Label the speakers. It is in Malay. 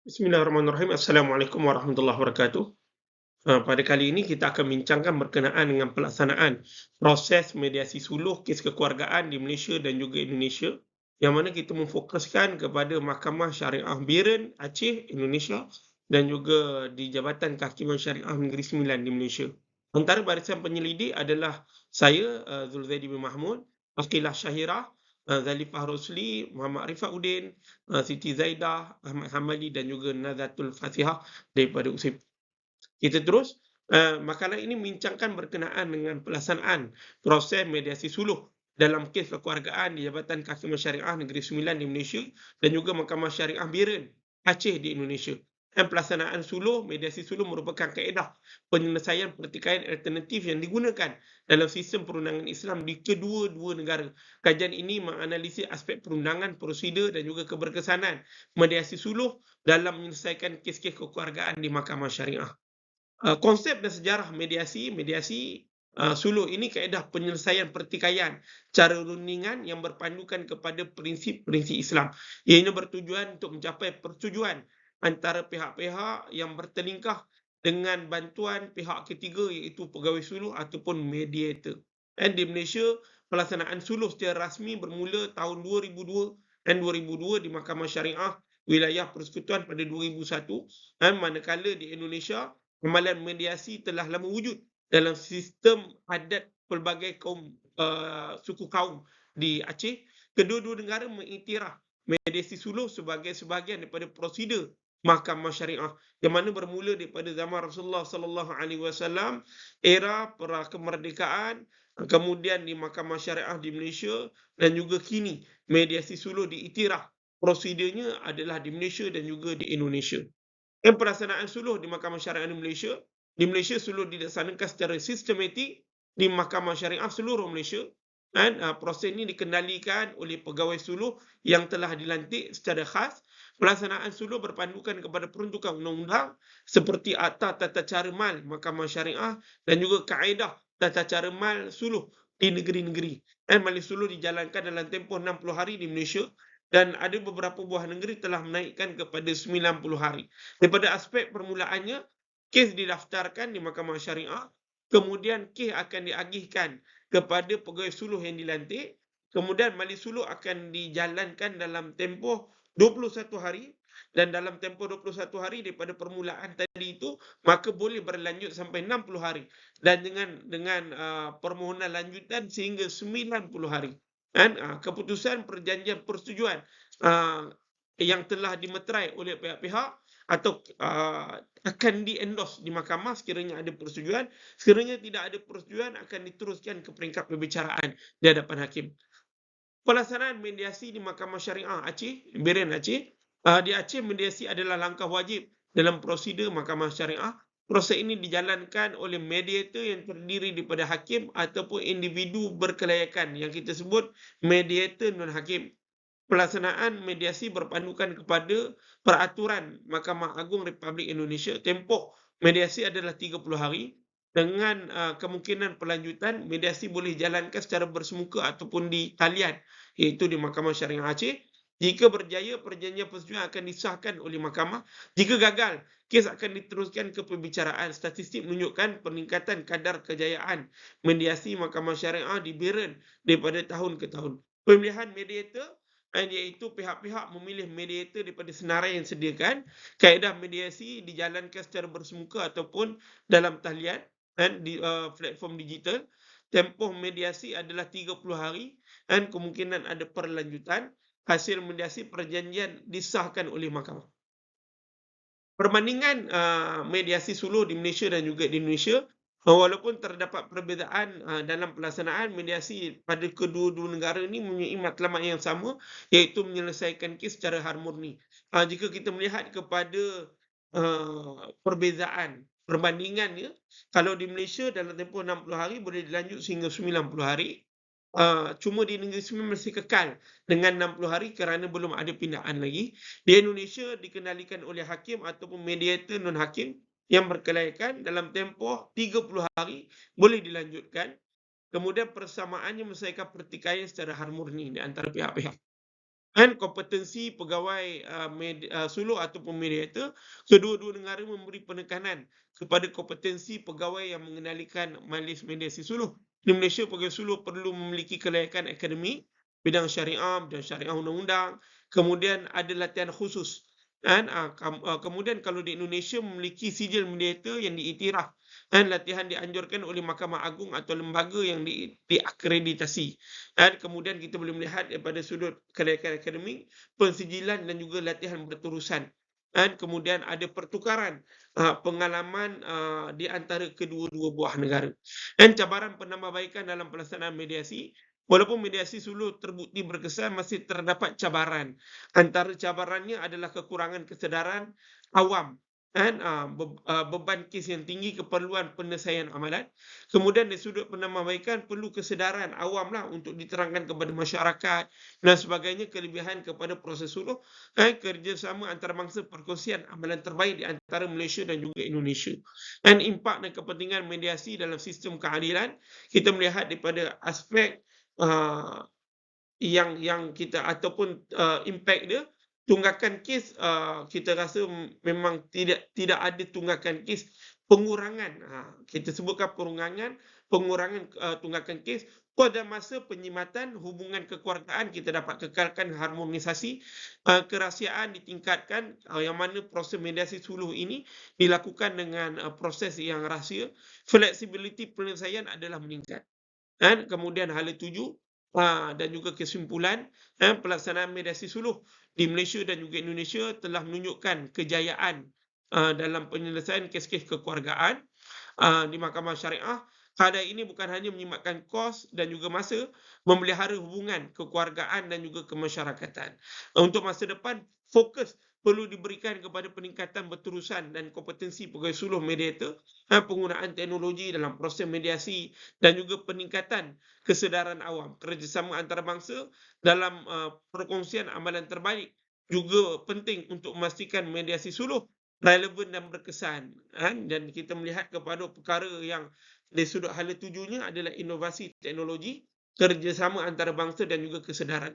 Speaker 1: Bismillahirrahmanirrahim. Assalamualaikum warahmatullahi wabarakatuh. Pada kali ini kita akan bincangkan berkenaan dengan pelaksanaan proses mediasi suluh kes kekeluargaan di Malaysia dan juga Indonesia, yang mana kita memfokuskan kepada Mahkamah Syariah Biren, Aceh, Indonesia dan juga di Jabatan Kehakiman Syariah Negeri Sembilan di Malaysia. Antara barisan penyelidik adalah saya, Zulzaidi bin Mahmud, Aqilah Syahirah, Zalifah Rosli, Muhammad Rifaudin, Siti Zaidah, Ahmad Hamali dan juga Nazatul Fasihah daripada USIP. Kita terus, makalah ini membincangkan berkenaan dengan pelaksanaan proses mediasi suluh dalam kes kekeluargaan di Jabatan Kehakiman Syariah Negeri Sembilan di Malaysia dan juga Mahkamah Syariah Biren, Aceh di Indonesia. Dan pelaksanaan suluh, mediasi suluh merupakan kaedah penyelesaian pertikaian alternatif yang digunakan dalam sistem perundangan Islam di kedua-dua negara. Kajian ini menganalisis aspek perundangan, prosedur dan juga keberkesanan mediasi suluh dalam menyelesaikan kes-kes kekeluargaan di Mahkamah Syariah. Konsep dan sejarah mediasi suluh ini kaedah penyelesaian pertikaian cara rundingan yang berpandukan kepada prinsip-prinsip Islam. Ianya bertujuan untuk mencapai persetujuan antara pihak-pihak yang bertelingkah dengan bantuan pihak ketiga iaitu pegawai suluh ataupun mediator. Dan di Malaysia, pelaksanaan suluh secara rasmi bermula tahun 2002 dan 2002 di Mahkamah Syariah Wilayah Persekutuan pada 2001, dan manakala di Indonesia amalan mediasi telah lama wujud dalam sistem adat pelbagai suku kaum di Aceh. Kedua-dua negara mengiktiraf mediasi suluh sebagai sebahagian daripada prosedur Mahkamah Syariah yang mana bermula daripada zaman Rasulullah sallallahu alaihi wasallam, era pra kemerdekaan, kemudian di Mahkamah Syariah di Malaysia dan juga kini mediasi suluh diiktiraf prosedurnya adalah di Malaysia dan juga di Indonesia. Pelaksanaan suluh di Mahkamah Syariah di Malaysia suluh dilaksanakan secara sistematik di Mahkamah Syariah seluruh Malaysia, dan proses ini dikendalikan oleh pegawai suluh yang telah dilantik secara khas. Pelaksanaan suluh berpandukan kepada peruntukan undang-undang seperti Akta Tata Cara Mal Mahkamah Syariah dan juga kaedah tata cara mal suluh di negeri-negeri. Majlis suluh dijalankan dalam tempoh 60 hari di Malaysia dan ada beberapa buah negeri telah menaikkan kepada 90 hari. Daripada aspek permulaannya, kes didaftarkan di Mahkamah Syariah, kemudian kes akan diagihkan kepada pegawai suluh yang dilantik, kemudian majlis suluh akan dijalankan dalam tempoh 21 hari, dan dalam tempoh 21 hari daripada permulaan tadi itu, maka boleh berlanjut sampai 60 hari, dan dengan permohonan lanjutan sehingga 90 hari. Dan keputusan perjanjian persetujuan yang telah dimeterai oleh pihak-pihak atau akan di-endorse di mahkamah sekiranya ada persetujuan. Sekiranya tidak ada persetujuan, akan diteruskan ke peringkat pembicaraan di hadapan hakim. Pelaksanaan mediasi di Mahkamah Syariah Aceh, Biren Aceh. Di Aceh, mediasi adalah langkah wajib dalam prosedur Mahkamah Syariah. Proses ini dijalankan oleh mediator yang terdiri daripada hakim ataupun individu berkelayakan yang kita sebut mediator non-hakim. Pelaksanaan mediasi berpandukan kepada peraturan Mahkamah Agung Republik Indonesia. Tempoh mediasi adalah 30 hari. Dengan kemungkinan pelanjutan, mediasi boleh dijalankan secara bersemuka ataupun di talian, iaitu di Mahkamah Syariah Aceh. Jika berjaya, perjanjian persetujuan akan disahkan oleh mahkamah. Jika gagal, kes akan diteruskan ke pembicaraan. Statistik menunjukkan peningkatan kadar kejayaan mediasi Mahkamah Syariah di Biren daripada tahun ke tahun. Pemilihan mediator, iaitu pihak-pihak memilih mediator daripada senarai yang disediakan. Kaedah mediasi dijalankan secara bersemuka ataupun dalam talian dan di platform digital. Tempoh mediasi adalah 30 hari dan kemungkinan ada perlanjutan. Hasil mediasi perjanjian disahkan oleh mahkamah. Perbandingan mediasi suluh di Malaysia dan juga di Indonesia, walaupun terdapat perbezaan dalam pelaksanaan mediasi pada kedua-dua negara ini mempunyai matlamat yang sama, iaitu menyelesaikan kes secara harmoni. Jika kita melihat kepada perbezaan perbandingannya, kalau di Malaysia dalam tempoh 60 hari boleh dilanjut sehingga 90 hari. Cuma di Negeri Sembilan masih kekal dengan 60 hari kerana belum ada pindaan lagi. Di Indonesia dikendalikan oleh hakim ataupun mediator non-hakim yang berkelayakan dalam tempoh 30 hari boleh dilanjutkan. Kemudian persamaannya menyelesaikan pertikaian secara harmoni di antara pihak-pihak. dan kompetensi pegawai suluh ataupun mediator. Kedua-dua negara memberi penekanan kepada kompetensi pegawai yang mengendalikan majlis mediasi suluh. Di Malaysia, pegawai suluh perlu memiliki kelayakan akademik, bidang syariah undang-undang, kemudian ada latihan khusus. Dan kemudian kalau di Indonesia memiliki sijil mediator yang diiktiraf, dan latihan dianjurkan oleh Mahkamah Agung atau lembaga yang diakreditasi. Dan kemudian kita boleh melihat daripada sudut kelayakan akademik, pensijilan dan juga latihan berterusan. Dan kemudian ada pertukaran pengalaman di antara kedua-dua buah negara. Dan cabaran penambahbaikan dalam pelaksanaan mediasi, walaupun mediasi suluh terbukti berkesan, masih terdapat cabaran. Antara cabarannya adalah kekurangan kesedaran awam dan beban kes yang tinggi, keperluan penyelesaian amalan. Kemudian dari sudut penambahbaikan, perlu kesedaran awam lah untuk diterangkan kepada masyarakat dan sebagainya, kelebihan kepada proses suluh, kerjasama antarabangsa, perkongsian amalan terbaik di antara Malaysia dan juga Indonesia. Dan impak dan kepentingan mediasi dalam sistem keadilan, kita melihat daripada aspek yang kita ataupun impact dia, tunggakan kes, kita rasa memang tidak ada tunggakan kes, pengurangan, kita sebutkan pengurangan tunggakan kes. Pada masa penyimatan hubungan kekeluargaan, kita dapat kekalkan harmonisasi, kerahsiaan ditingkatkan, yang mana proses mediasi suluh ini dilakukan dengan proses yang rahsia. Fleksibiliti penyelesaian adalah meningkat. Dan kemudian hala 7 dan juga kesimpulan, pelaksanaan mediasi suluh di Malaysia dan juga Indonesia telah menunjukkan kejayaan dalam penyelesaian kes-kes kekeluargaan di Mahkamah Syariah. Keadaan ini bukan hanya menyimatkan kos dan juga masa, memelihara hubungan kekeluargaan dan juga kemasyarakatan. Untuk masa depan, fokus perlu diberikan kepada peningkatan berterusan dan kompetensi pegawai suluh mediator, penggunaan teknologi dalam proses mediasi dan juga peningkatan kesedaran awam. Kerjasama antarabangsa dalam perkongsian amalan terbaik juga penting untuk memastikan mediasi suluh relevan dan berkesan. Dan kita melihat kepada perkara yang dari sudut hala 7-nya adalah inovasi teknologi, kerjasama antarabangsa dan juga kesedaran